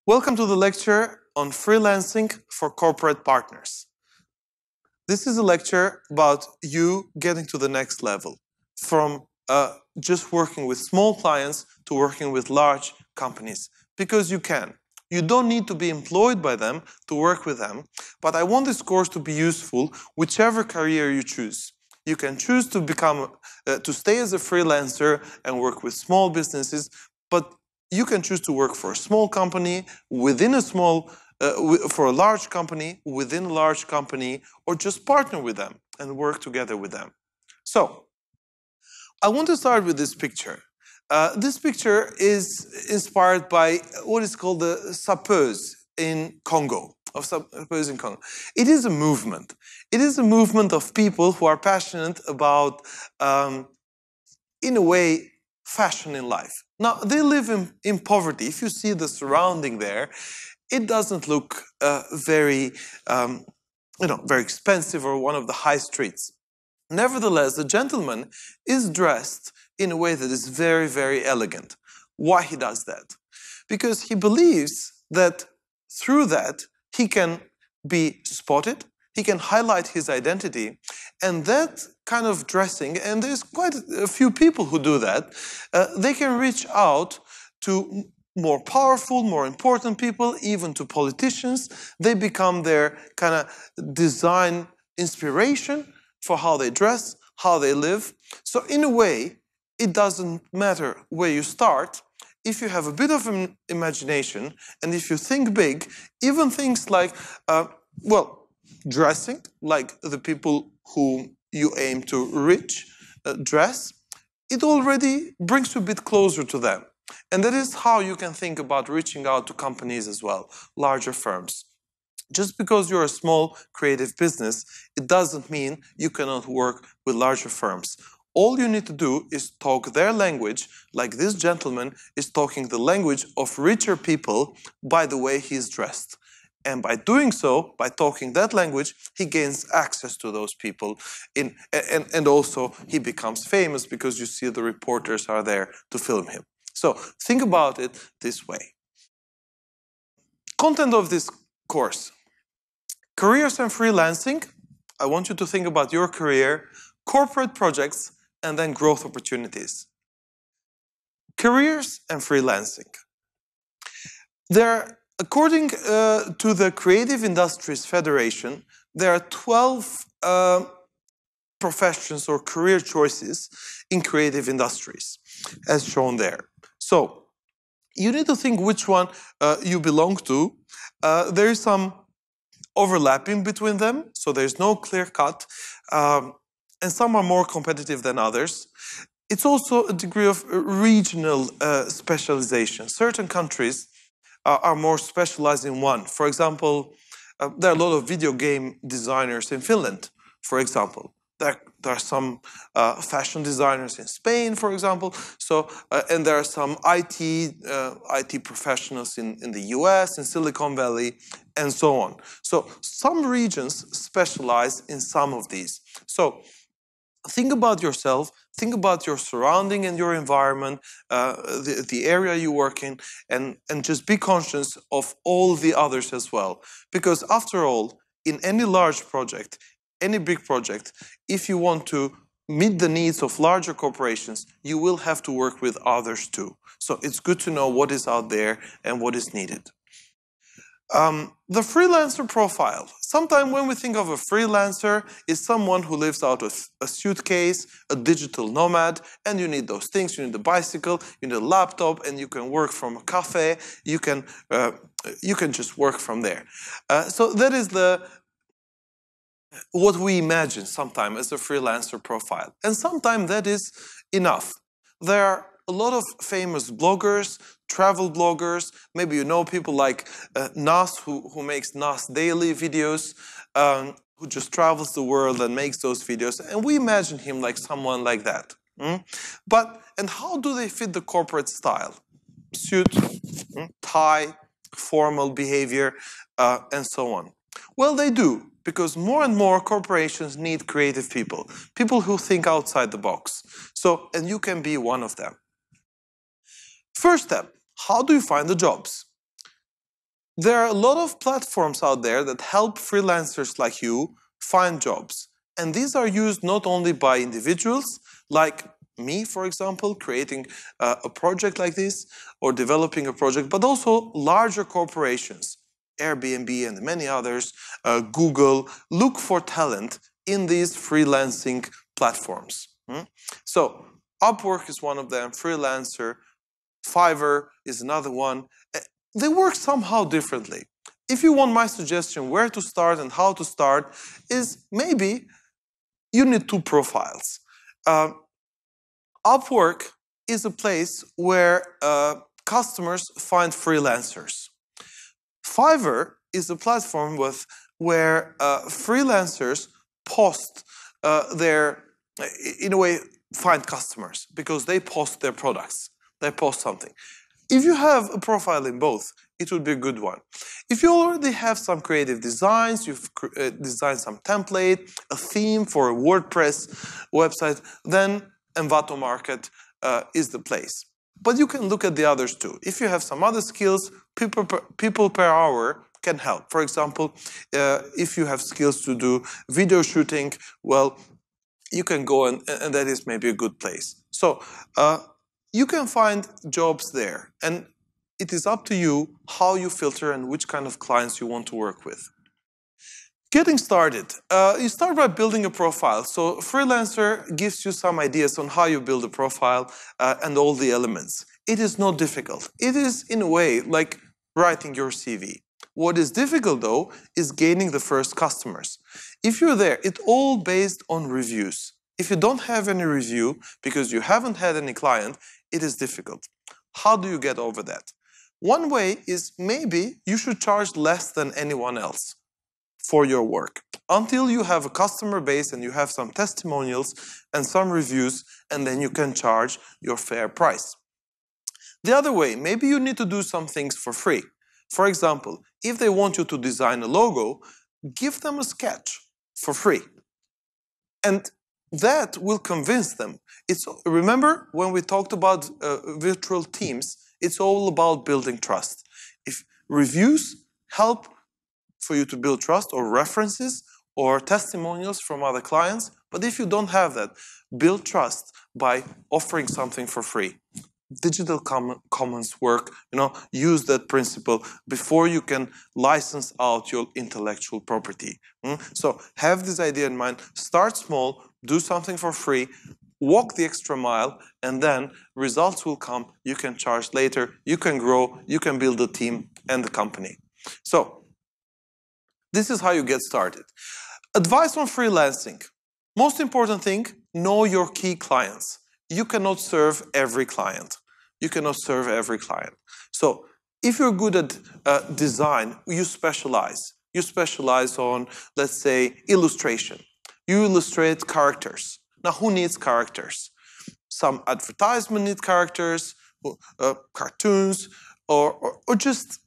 Welcome to the lecture on freelancing for corporate partners. This is a lecture about you getting to the next level, from just working with small clients to working with large companies, because you can. You don't need to be employed by them to work with them, but I want this course to be useful whichever career you choose. You can choose to to stay as a freelancer and work with small businesses, but you can choose to work for a small company, for a large company, within a large company, or just partner with them and work together with them. So, I want to start with this picture. This picture is inspired by what is called the sapeurs in Congo. It is a movement. It is a movement of people who are passionate about, in a way, fashion in life. Now, they live in poverty. If you see the surrounding there, it doesn't look very expensive or one of the high streets. Nevertheless, the gentleman is dressed in a way that is very, very elegant. Why he does that? Because he believes that through that, he can be spotted, he can highlight his identity, and that kind of dressing, and there's quite a few people who do that, they can reach out to more powerful, more important people, even to politicians. They become their kind of design inspiration for how they dress, how they live. So in a way, it doesn't matter where you start. If you have a bit of an imagination, and if you think big, even things like, dressing, like the people who you aim to reach, dress, it already brings you a bit closer to them. And that is how you can think about reaching out to companies as well, larger firms. Just because you're a small creative business, it doesn't mean you cannot work with larger firms. All you need to do is talk their language, like this gentleman is talking the language of richer people by the way he's dressed. And by doing so, by talking that language, he gains access to those people. And also, he becomes famous because you see the reporters are there to film him. So think about it this way. Content of this course. Careers and freelancing. I want you to think about your career, corporate projects, and then growth opportunities. Careers and freelancing. According to the Creative Industries Federation, there are 12 professions or career choices in creative industries, as shown there. So, you need to think which one you belong to. There is some overlapping between them, so there's no clear cut, and some are more competitive than others. It's also a degree of regional specialization. Certain countries are more specialized in one. For example, there are a lot of video game designers in Finland, for example. There are some fashion designers in Spain, for example. So, and there are some IT professionals in the US, in Silicon Valley, and so on. So some regions specialize in some of these. So think about yourself, think about your surrounding and your environment, the area you work in, and just be conscious of all the others as well. Because after all, in any large project, any big project, if you want to meet the needs of larger corporations, you will have to work with others too. So it's good to know what is out there and what is needed. The freelancer profile. Sometimes when we think of a freelancer, it's someone who lives out of a suitcase, a digital nomad, and you need those things. You need a bicycle, you need a laptop, and you can work from a cafe. You can just work from there. So that is what we imagine sometimes as a freelancer profile. And sometimes that is enough. There are a lot of famous bloggers, travel bloggers. Maybe you know people like Nas, who makes Nas Daily videos, who just travels the world and makes those videos. And we imagine him like someone like that. And how do they fit the corporate style? Suit, tie, formal behavior, and so on. Well, they do, because more and more corporations need creative people, people who think outside the box. So, and you can be one of them. First step, how do you find the jobs? There are a lot of platforms out there that help freelancers like you find jobs. And these are used not only by individuals, like me, for example, creating a project like this or developing a project, but also larger corporations, Airbnb and many others, Google, look for talent in these freelancing platforms. So Upwork is one of them, Freelancer, Fiverr is another one. They work somehow differently. If you want my suggestion where to start and how to start, is maybe you need two profiles. Upwork is a place where customers find freelancers. Fiverr is a platform where freelancers post in a way, find customers because they post their products. They post something. If you have a profile in both, it would be a good one. If you already have some creative designs, you've designed some template, a theme for a WordPress website, then Envato Market is the place. But you can look at the others too. If you have some other skills, people per hour can help. For example, if you have skills to do video shooting, well, you can go and that is maybe a good place. So you can find jobs there, and it is up to you how you filter and which kind of clients you want to work with. Getting started. You start by building a profile. So Freelancer gives you some ideas on how you build a profile and all the elements. It is not difficult. It is, in a way, like writing your CV. What is difficult, though, is gaining the first customers. If you're there, it's all based on reviews. If you don't have any review, because you haven't had any client, it is difficult. How do you get over that? One way is maybe you should charge less than anyone else for your work until you have a customer base and you have some testimonials and some reviews, and then you can charge your fair price. The other way, maybe you need to do some things for free. For example, if they want you to design a logo, give them a sketch for free. And that will convince them. Remember when we talked about virtual teams, it's all about building trust. If reviews help for you to build trust, or references or testimonials from other clients, but if you don't have that, build trust by offering something for free. Digital commons work, use that principle before you can license out your intellectual property. So have this idea in mind, start small, do something for free, walk the extra mile, and then results will come. You can charge later, you can grow, you can build a team and the company. So this is how you get started. Advice on freelancing. Most important thing, know your key clients. You cannot serve every client. You cannot serve every client. So if you're good at design, you specialize. You specialize on, let's say, illustration. You illustrate characters. Now, who needs characters? Some advertisement need characters, cartoons, or just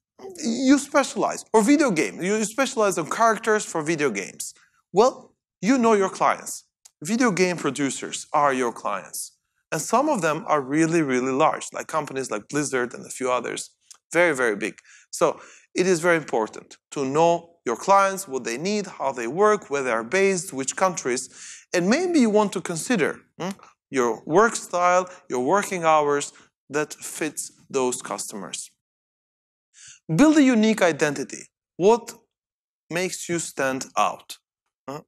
you specialize. Or video game. You specialize on characters for video games. Well, you know your clients. Video game producers are your clients. And some of them are really, really large, like companies like Blizzard and a few others. Very, very big. So it is very important to know your clients, what they need, how they work, where they are based, which countries. And maybe you want to consider your work style, your working hours that fits those customers. Build a unique identity. What makes you stand out?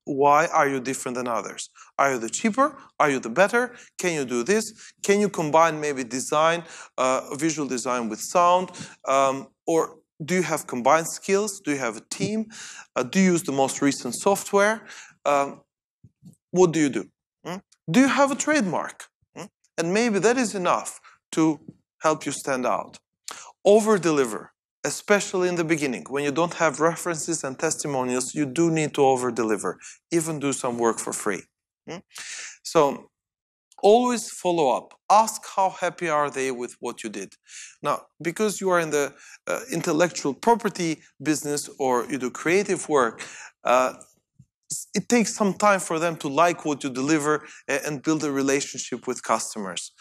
Why are you different than others? Are you the cheaper? Are you the better? Can you do this? Can you combine maybe design, visual design with sound? Or do you have combined skills? Do you have a team? Do you use the most recent software? What do you do? Do you have a trademark? And maybe that is enough to help you stand out. Over-deliver. Especially in the beginning, when you don't have references and testimonials, you do need to over-deliver, even do some work for free. So always follow up. Ask how happy are they with what you did. Now, because you are in the intellectual property business or you do creative work, it takes some time for them to like what you deliver and build a relationship with customers.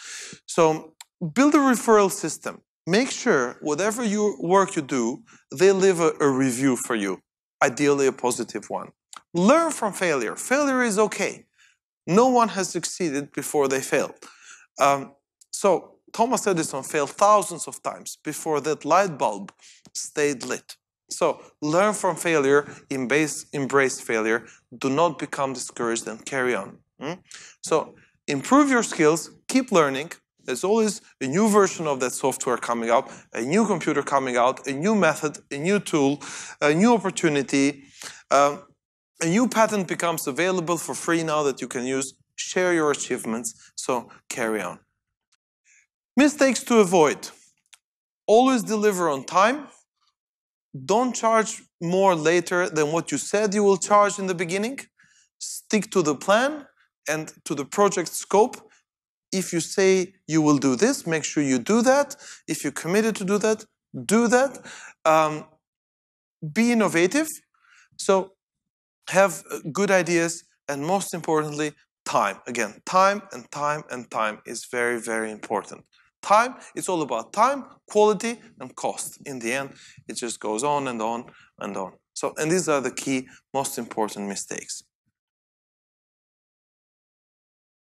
So build a referral system. Make sure whatever work you do, they leave a review for you, ideally a positive one. Learn from failure. Failure is okay. No one has succeeded before they failed. So Thomas Edison failed thousands of times before that light bulb stayed lit. So learn from failure, embrace failure, do not become discouraged and carry on. So improve your skills, keep learning. There's always a new version of that software coming out, a new computer coming out, a new method, a new tool, a new opportunity. A new patent becomes available for free now that you can use. Share your achievements, so carry on. Mistakes to avoid. Always deliver on time. Don't charge more later than what you said you will charge in the beginning. Stick to the plan and to the project scope. If you say you will do this, make sure you do that. If you're committed to do that, do that. Be innovative. So have good ideas, and most importantly, time. Again, time and time and time is very, very important. Time, it's all about time, quality, and cost. In the end, it just goes on and on and on. So, and these are the key, most important mistakes.